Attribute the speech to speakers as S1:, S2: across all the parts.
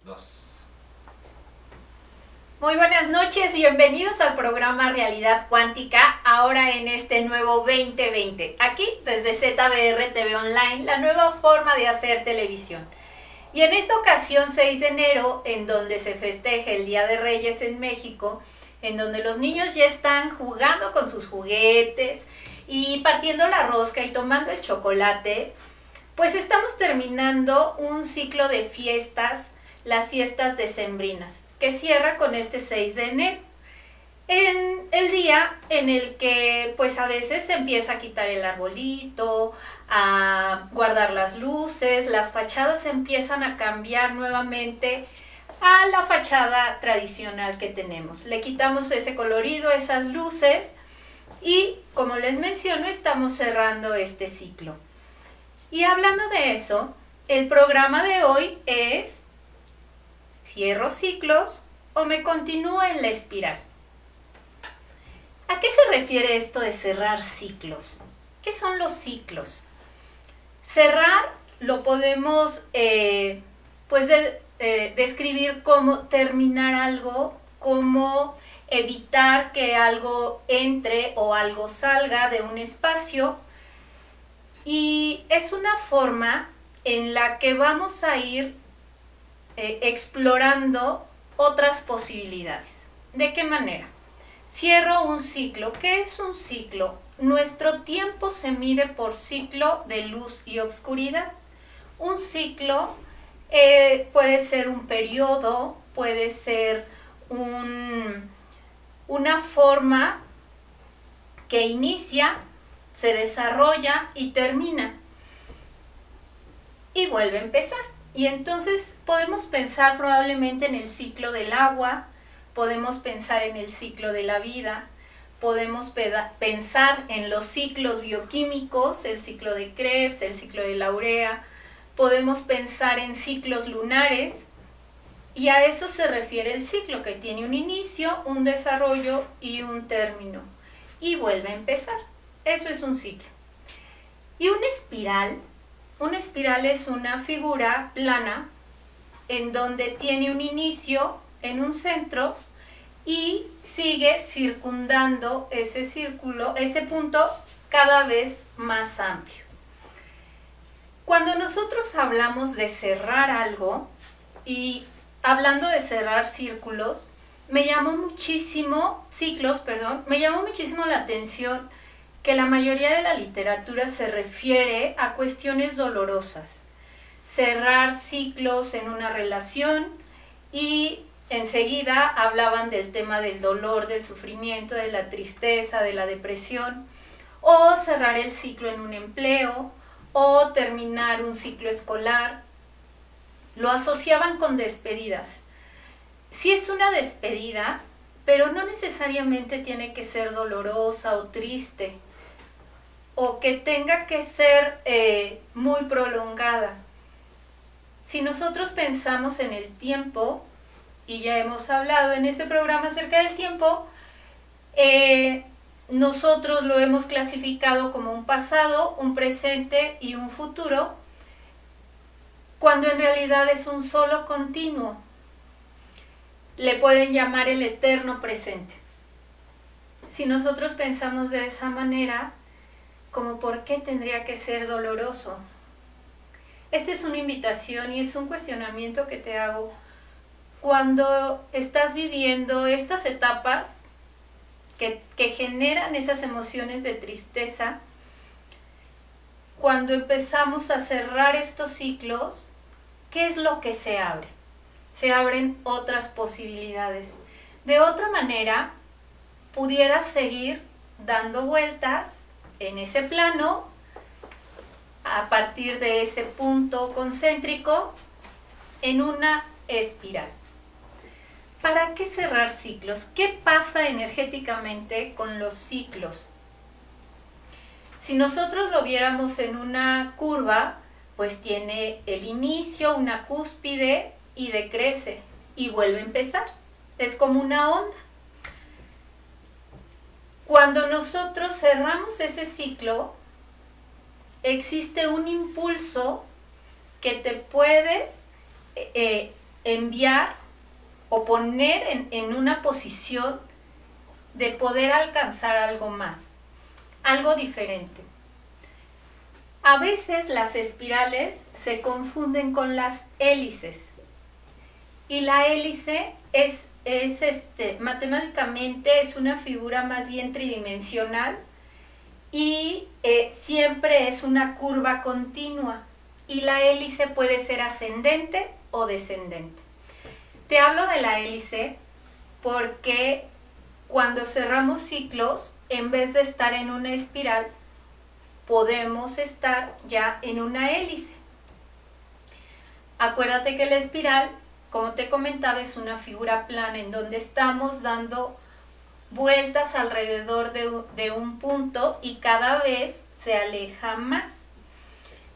S1: Dos.
S2: Muy buenas noches, bienvenidos al programa Realidad Cuántica, ahora en este nuevo 2020. Aquí desde ZBR TV Online, la nueva forma de hacer televisión. Y en esta ocasión, 6 de enero, en donde se festeja el Día de Reyes en México, en donde los niños ya están jugando con sus juguetes y partiendo la rosca y tomando el chocolate, pues estamos terminando un ciclo de fiestas, las fiestas decembrinas, que cierra con este 6 de enero. En el día en el que pues a veces se empieza a quitar el arbolito, a guardar las luces, las fachadas empiezan a cambiar nuevamente a la fachada tradicional que tenemos. Le quitamos ese colorido, esas luces y como les menciono estamos cerrando este ciclo. Y hablando de eso, el programa de hoy es ¿cierro ciclos o me continúo en la espiral? ¿A qué se refiere esto de cerrar ciclos? ¿Qué son los ciclos? Cerrar lo podemos describir como terminar algo, como evitar que algo entre o algo salga de un espacio. Y es una forma en la que vamos a ir explorando otras posibilidades. ¿De qué manera? Cierro un ciclo. ¿Qué es un ciclo? Nuestro tiempo se mide por ciclo de luz y oscuridad. Un ciclo puede ser un periodo, puede ser una forma que inicia, se desarrolla y termina. Y vuelve a empezar. Y entonces podemos pensar probablemente en el ciclo del agua, podemos pensar en el ciclo de la vida, podemos pensar en los ciclos bioquímicos, el ciclo de Krebs, el ciclo de la urea, podemos pensar en ciclos lunares, y a eso se refiere el ciclo, que tiene un inicio, un desarrollo y un término, y vuelve a empezar. Eso es un ciclo. Y una espiral es una figura plana en donde tiene un inicio en un centro y sigue circundando ese círculo, ese punto cada vez más amplio. Cuando nosotros hablamos de cerrar algo y hablando de cerrar círculos, me llamó muchísimo la atención que la mayoría de la literatura se refiere a cuestiones dolorosas. Cerrar ciclos en una relación y enseguida hablaban del tema del dolor, del sufrimiento, de la tristeza, de la depresión, o cerrar el ciclo en un empleo, o terminar un ciclo escolar. Lo asociaban con despedidas. Sí es una despedida, pero no necesariamente tiene que ser dolorosa o triste, o que tenga que ser muy prolongada. Si nosotros pensamos en el tiempo, y ya hemos hablado en este programa acerca del tiempo, nosotros lo hemos clasificado como un pasado, un presente y un futuro, cuando en realidad es un solo continuo. Le pueden llamar el eterno presente. Si nosotros pensamos de esa manera, como por qué tendría que ser doloroso. Esta es una invitación y es un cuestionamiento que te hago cuando estás viviendo estas etapas que generan esas emociones de tristeza. Cuando empezamos a cerrar estos ciclos, ¿qué es lo que se abre? Se abren otras posibilidades. De otra manera, pudieras seguir dando vueltas en ese plano a partir de ese punto concéntrico en una espiral. ¿Para qué cerrar ciclos? ¿Qué pasa energéticamente con los ciclos? Si nosotros lo viéramos en una curva, pues tiene el inicio, una cúspide y decrece y vuelve a empezar. Es como una onda. Cuando nosotros cerramos ese ciclo, existe un impulso que te puede enviar o poner en una posición de poder alcanzar algo más, algo diferente. A veces las espirales se confunden con las hélices, y la hélice es matemáticamente es una figura más bien tridimensional y siempre es una curva continua, y la hélice puede ser ascendente o descendente. Te hablo de la hélice porque cuando cerramos ciclos, en vez de estar en una espiral, podemos estar ya en una hélice. Acuérdate que la espiral, como te comentaba, es una figura plana en donde estamos dando vueltas alrededor de un punto y cada vez se aleja más.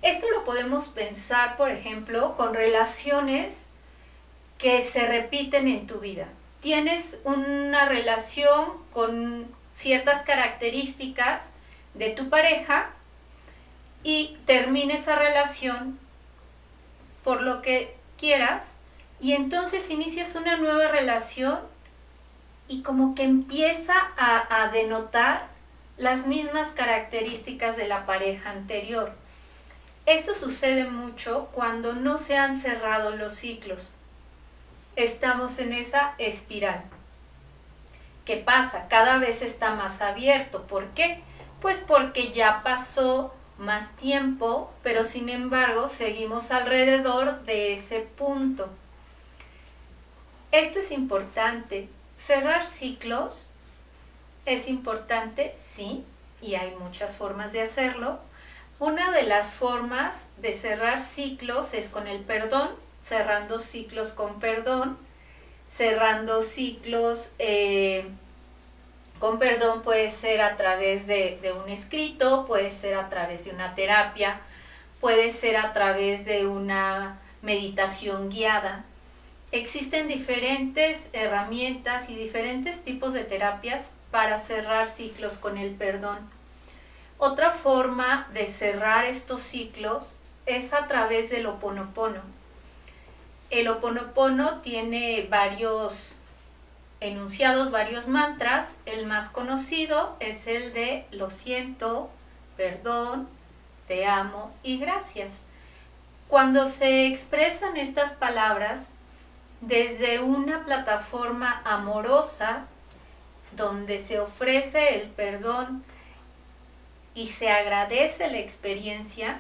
S2: Esto lo podemos pensar, por ejemplo, con relaciones que se repiten en tu vida. Tienes una relación con ciertas características de tu pareja y termina esa relación por lo que quieras, y entonces inicias una nueva relación y como que empieza a denotar las mismas características de la pareja anterior. Esto sucede mucho cuando no se han cerrado los ciclos. Estamos en esa espiral. ¿Qué pasa? Cada vez está más abierto. ¿Por qué? Pues porque ya pasó más tiempo, pero sin embargo seguimos alrededor de ese punto. Esto es importante. Cerrar ciclos es importante, sí, y hay muchas formas de hacerlo. Una de las formas de cerrar ciclos es con el perdón, cerrando ciclos con perdón. Cerrando ciclos con perdón puede ser a través de un escrito, puede ser a través de una terapia, puede ser a través de una meditación guiada. Existen diferentes herramientas y diferentes tipos de terapias para cerrar ciclos con el perdón. Otra forma de cerrar estos ciclos es a través del Ho'oponopono. El Ho'oponopono tiene varios enunciados, varios mantras. El más conocido es el de lo siento, perdón, te amo y gracias. Cuando se expresan estas palabras desde una plataforma amorosa, donde se ofrece el perdón y se agradece la experiencia,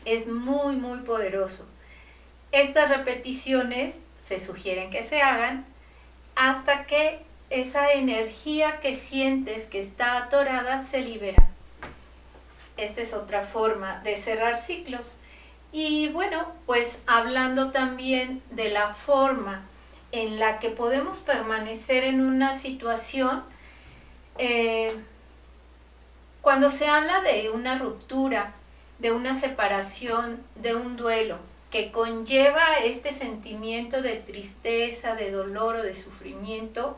S2: es muy, muy poderoso. Estas repeticiones se sugieren que se hagan hasta que esa energía que sientes que está atorada se libera. Esta es otra forma de cerrar ciclos. Y bueno, pues hablando también de la forma en la que podemos permanecer en una situación, cuando se habla de una ruptura, de una separación, de un duelo, que conlleva este sentimiento de tristeza, de dolor o de sufrimiento,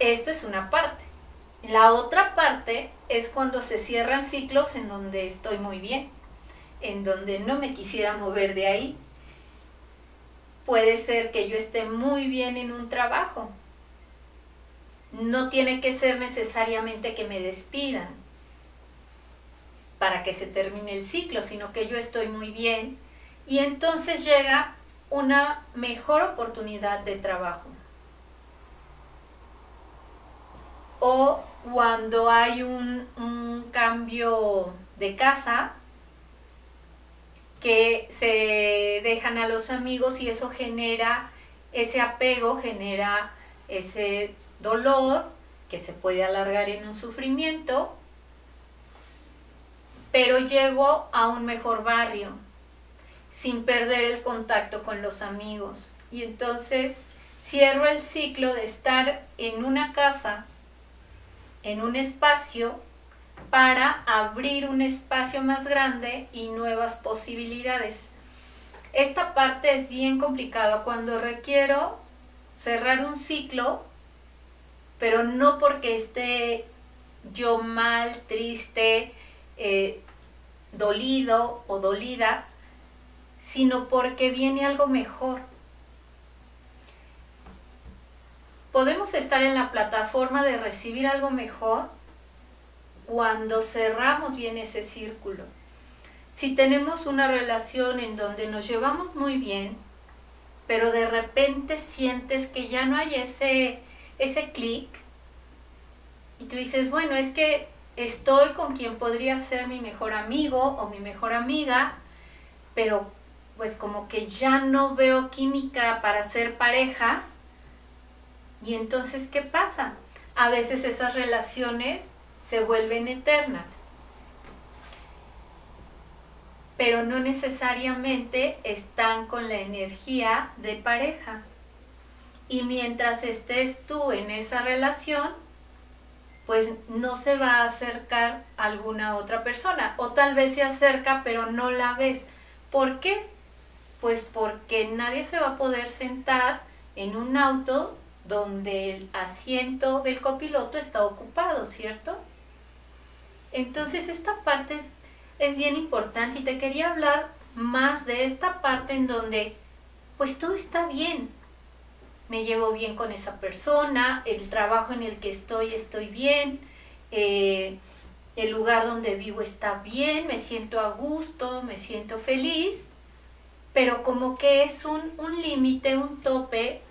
S2: esto es una parte. La otra parte es cuando se cierran ciclos en donde estoy muy bien, en donde no me quisiera mover de ahí. Puede ser que yo esté muy bien en un trabajo. No tiene que ser necesariamente que me despidan para que se termine el ciclo, sino que yo estoy muy bien y entonces llega una mejor oportunidad de trabajo. O cuando hay un cambio de casa, que se dejan a los amigos y eso genera ese apego, genera ese dolor que se puede alargar en un sufrimiento, pero llego a un mejor barrio sin perder el contacto con los amigos. Y entonces cierro el ciclo de estar en una casa, en un espacio, para abrir un espacio más grande y nuevas posibilidades. Esta parte es bien complicada cuando requiero cerrar un ciclo, pero no porque esté yo mal, triste, dolido o dolida, sino porque viene algo mejor. Podemos estar en la plataforma de recibir algo mejor cuando cerramos bien ese círculo. Si tenemos una relación en donde nos llevamos muy bien, pero de repente sientes que ya no hay ese clic, y tú dices, bueno, es que estoy con quien podría ser mi mejor amigo o mi mejor amiga, pero pues como que ya no veo química para ser pareja. Y entonces, ¿qué pasa? A veces esas relaciones se vuelven eternas, pero no necesariamente están con la energía de pareja. Y mientras estés tú en esa relación, pues no se va a acercar alguna otra persona, o tal vez se acerca pero no la ves. ¿Por qué? Pues porque nadie se va a poder sentar en un auto donde el asiento del copiloto está ocupado, ¿cierto? Entonces esta parte es bien importante y te quería hablar más de esta parte en donde pues todo está bien. Me llevo bien con esa persona, el trabajo en el que estoy bien, el lugar donde vivo está bien, me siento a gusto, me siento feliz, pero como que es un límite, un tope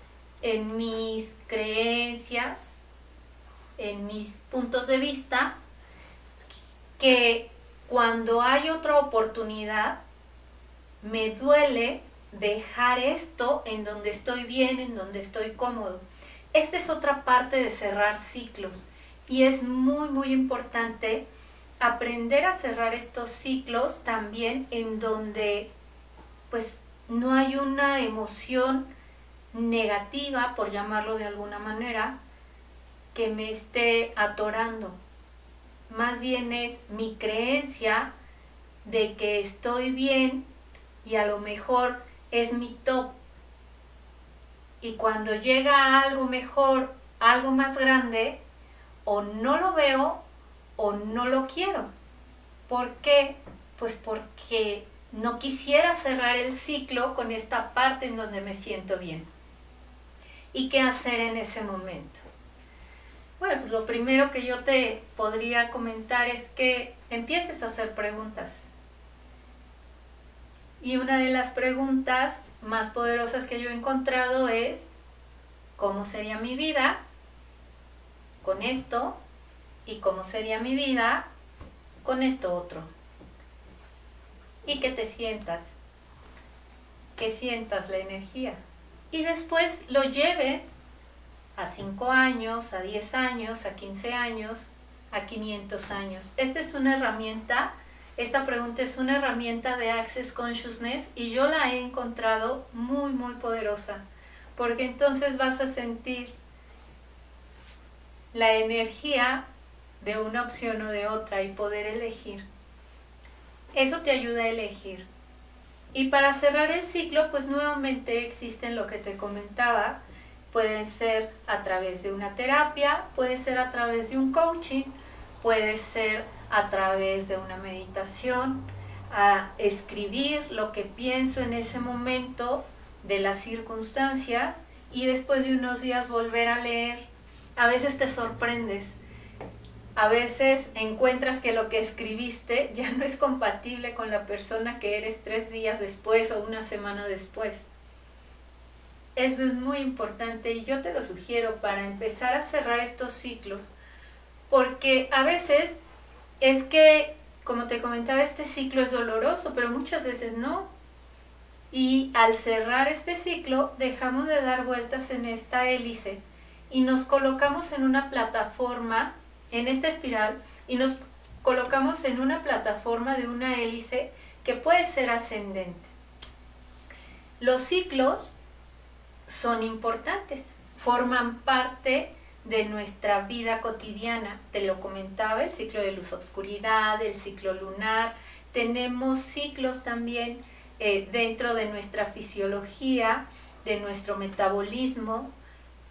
S2: en mis creencias, en mis puntos de vista, que cuando hay otra oportunidad, me duele dejar esto en donde estoy bien, en donde estoy cómodo. Esta es otra parte de cerrar ciclos y es muy importante aprender a cerrar estos ciclos también en donde pues no hay una emoción negativa, por llamarlo de alguna manera, que me esté atorando. Más bien es mi creencia de que estoy bien y a lo mejor es mi top. Y cuando llega algo mejor, algo más grande, o no lo veo o no lo quiero. ¿Por qué? Pues porque no quisiera cerrar el ciclo con esta parte en donde me siento bien. ¿Y qué hacer en ese momento? Bueno, pues lo primero que yo te podría comentar es que empieces a hacer preguntas. Y una de las preguntas más poderosas que yo he encontrado es, ¿cómo sería mi vida con esto? ¿Y cómo sería mi vida con esto otro? Y que te sientas, que sientas la energía. Y después lo lleves a 5 años, a 10 años, a 15 años, a 500 años. Esta es una herramienta. Esta pregunta es una herramienta de Access Consciousness y yo la he encontrado muy poderosa, porque entonces vas a sentir la energía de una opción o de otra y poder elegir. Eso te ayuda a elegir. Y para cerrar el ciclo, pues nuevamente existen lo que te comentaba. Pueden ser a través de una terapia, puede ser a través de un coaching, puede ser a través de una meditación, a escribir lo que pienso en ese momento de las circunstancias y después de unos días volver a leer. A veces te sorprendes, a veces encuentras que lo que escribiste ya no es compatible con la persona que eres 3 días después o una semana después. Eso es muy importante y yo te lo sugiero para empezar a cerrar estos ciclos, porque a veces es que, como te comentaba, este ciclo es doloroso, pero muchas veces no. Y al cerrar este ciclo, dejamos de dar vueltas en esta hélice y nos colocamos en una plataforma, en esta espiral, y nos colocamos en una plataforma de una hélice que puede ser ascendente. Los ciclos son importantes, forman parte de nuestra vida cotidiana. Te lo comentaba, el ciclo de luz-obscuridad, el ciclo lunar. Tenemos ciclos también dentro de nuestra fisiología, de nuestro metabolismo.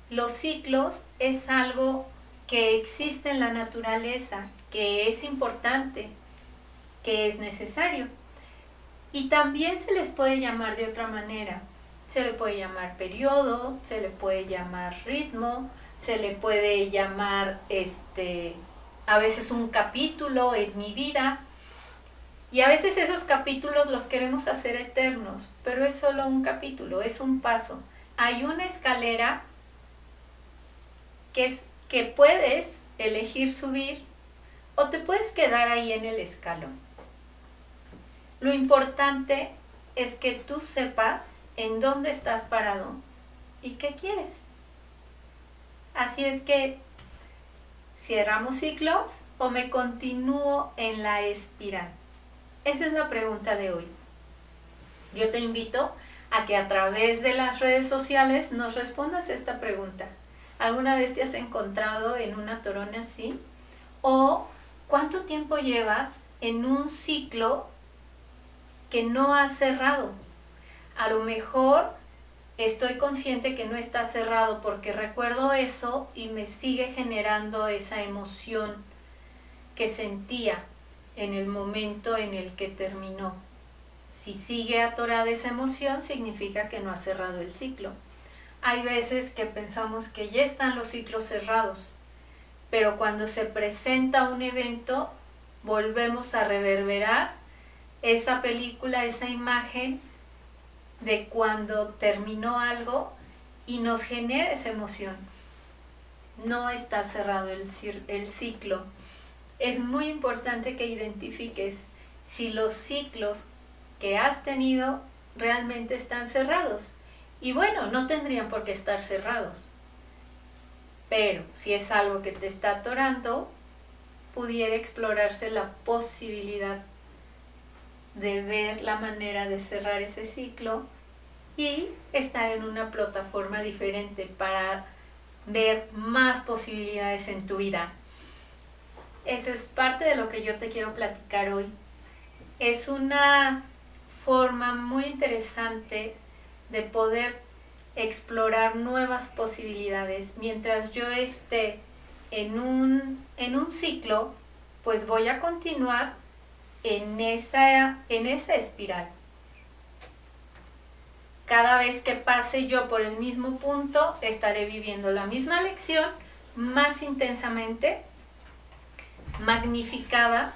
S2: Los ciclos es algo que existe en la naturaleza, que es importante, que es necesario. Y también se les puede llamar de otra manera. Se le puede llamar periodo, se le puede llamar ritmo, se le puede llamar a veces un capítulo en mi vida. Y a veces esos capítulos los queremos hacer eternos, pero es solo un capítulo, es un paso. Hay una escalera que puedes elegir subir o te puedes quedar ahí en el escalón. Lo importante es que tú sepas en dónde estás parado y qué quieres. Así es que, ¿cerramos ciclos o me continúo en la espiral? Esa es la pregunta de hoy. Yo te invito a que a través de las redes sociales nos respondas esta pregunta. ¿Alguna vez te has encontrado en un atorón así? ¿O cuánto tiempo llevas en un ciclo que no has cerrado? A lo mejor estoy consciente que no está cerrado porque recuerdo eso y me sigue generando esa emoción que sentía en el momento en el que terminó. Si sigue atorada esa emoción, significa que no ha cerrado el ciclo. Hay veces que pensamos que ya están los ciclos cerrados, pero cuando se presenta un evento, volvemos a reverberar esa película, esa imagen de cuando terminó algo y nos genera esa emoción. No está cerrado el ciclo. Es muy importante que identifiques si los ciclos que has tenido realmente están cerrados. Y bueno, no tendrían por qué estar cerrados. Pero si es algo que te está atorando, pudiera explorarse la posibilidad de ver la manera de cerrar ese ciclo y estar en una plataforma diferente para ver más posibilidades en tu vida. Eso es parte de lo que yo te quiero platicar hoy. Es una forma muy interesante de poder explorar nuevas posibilidades. Mientras yo esté en un ciclo, pues voy a continuar en esa espiral. Cada vez que pase yo por el mismo punto, estaré viviendo la misma lección más intensamente, magnificada,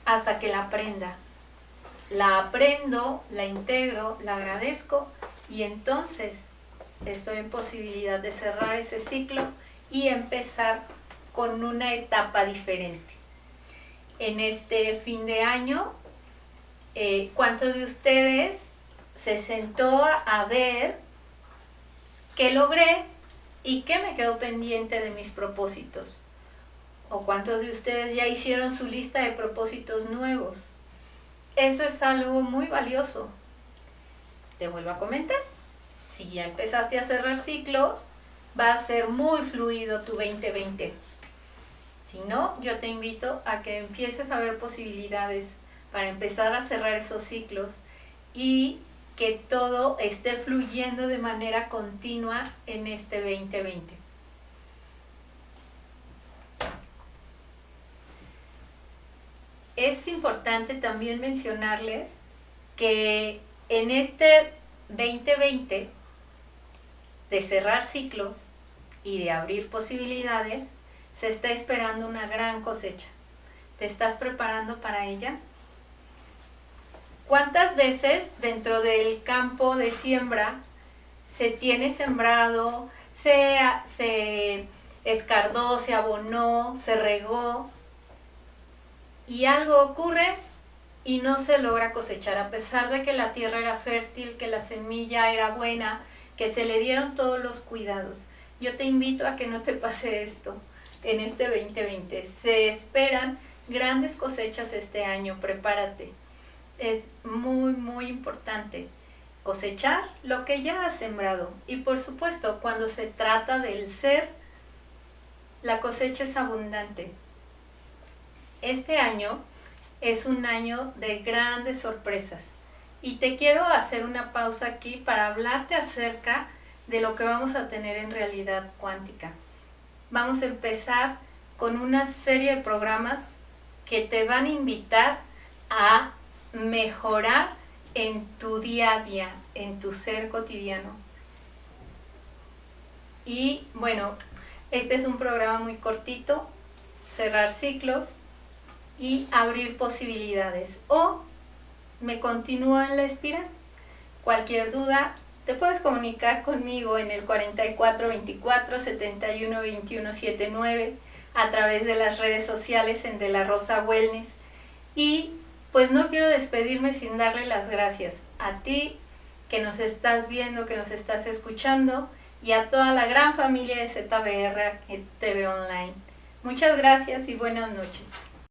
S2: hasta que la aprenda. La aprendo, la integro, la agradezco y entonces estoy en posibilidad de cerrar ese ciclo y empezar con una etapa diferente. En este fin de año, ¿cuántos de ustedes se sentó a ver qué logré y qué me quedó pendiente de mis propósitos? ¿O cuántos de ustedes ya hicieron su lista de propósitos nuevos? Eso es algo muy valioso. Te vuelvo a comentar. Si ya empezaste a cerrar ciclos, va a ser muy fluido tu 2020. Si no, yo te invito a que empieces a ver posibilidades para empezar a cerrar esos ciclos y que todo esté fluyendo de manera continua en este 2020. Es importante también mencionarles que en este 2020 de cerrar ciclos y de abrir posibilidades, se está esperando una gran cosecha. ¿Te estás preparando para ella? ¿Cuántas veces dentro del campo de siembra se tiene sembrado, se escardó, se abonó, se regó y algo ocurre y no se logra cosechar, a pesar de que la tierra era fértil, que la semilla era buena, que se le dieron todos los cuidados? Yo te invito a que no te pase esto en este 2020. Se esperan grandes cosechas este año, prepárate. Es muy, muy importante cosechar lo que ya has sembrado. Y por supuesto, cuando se trata del ser, la cosecha es abundante. Este año es un año de grandes sorpresas. Y te quiero hacer una pausa aquí para hablarte acerca de lo que vamos a tener en realidad cuántica. Vamos a empezar con una serie de programas que te van a invitar a mejorar en tu día a día, en tu ser cotidiano. Y bueno, este es un programa muy cortito, cerrar ciclos y abrir posibilidades. O me continúo en la espiral. Cualquier duda, te puedes comunicar conmigo en el 4424 71 21 79 a través de las redes sociales en De la Rosa Wellness. Y pues no quiero despedirme sin darle las gracias a ti que nos estás viendo, que nos estás escuchando, y a toda la gran familia de ZBR TV Online. Muchas gracias y buenas noches.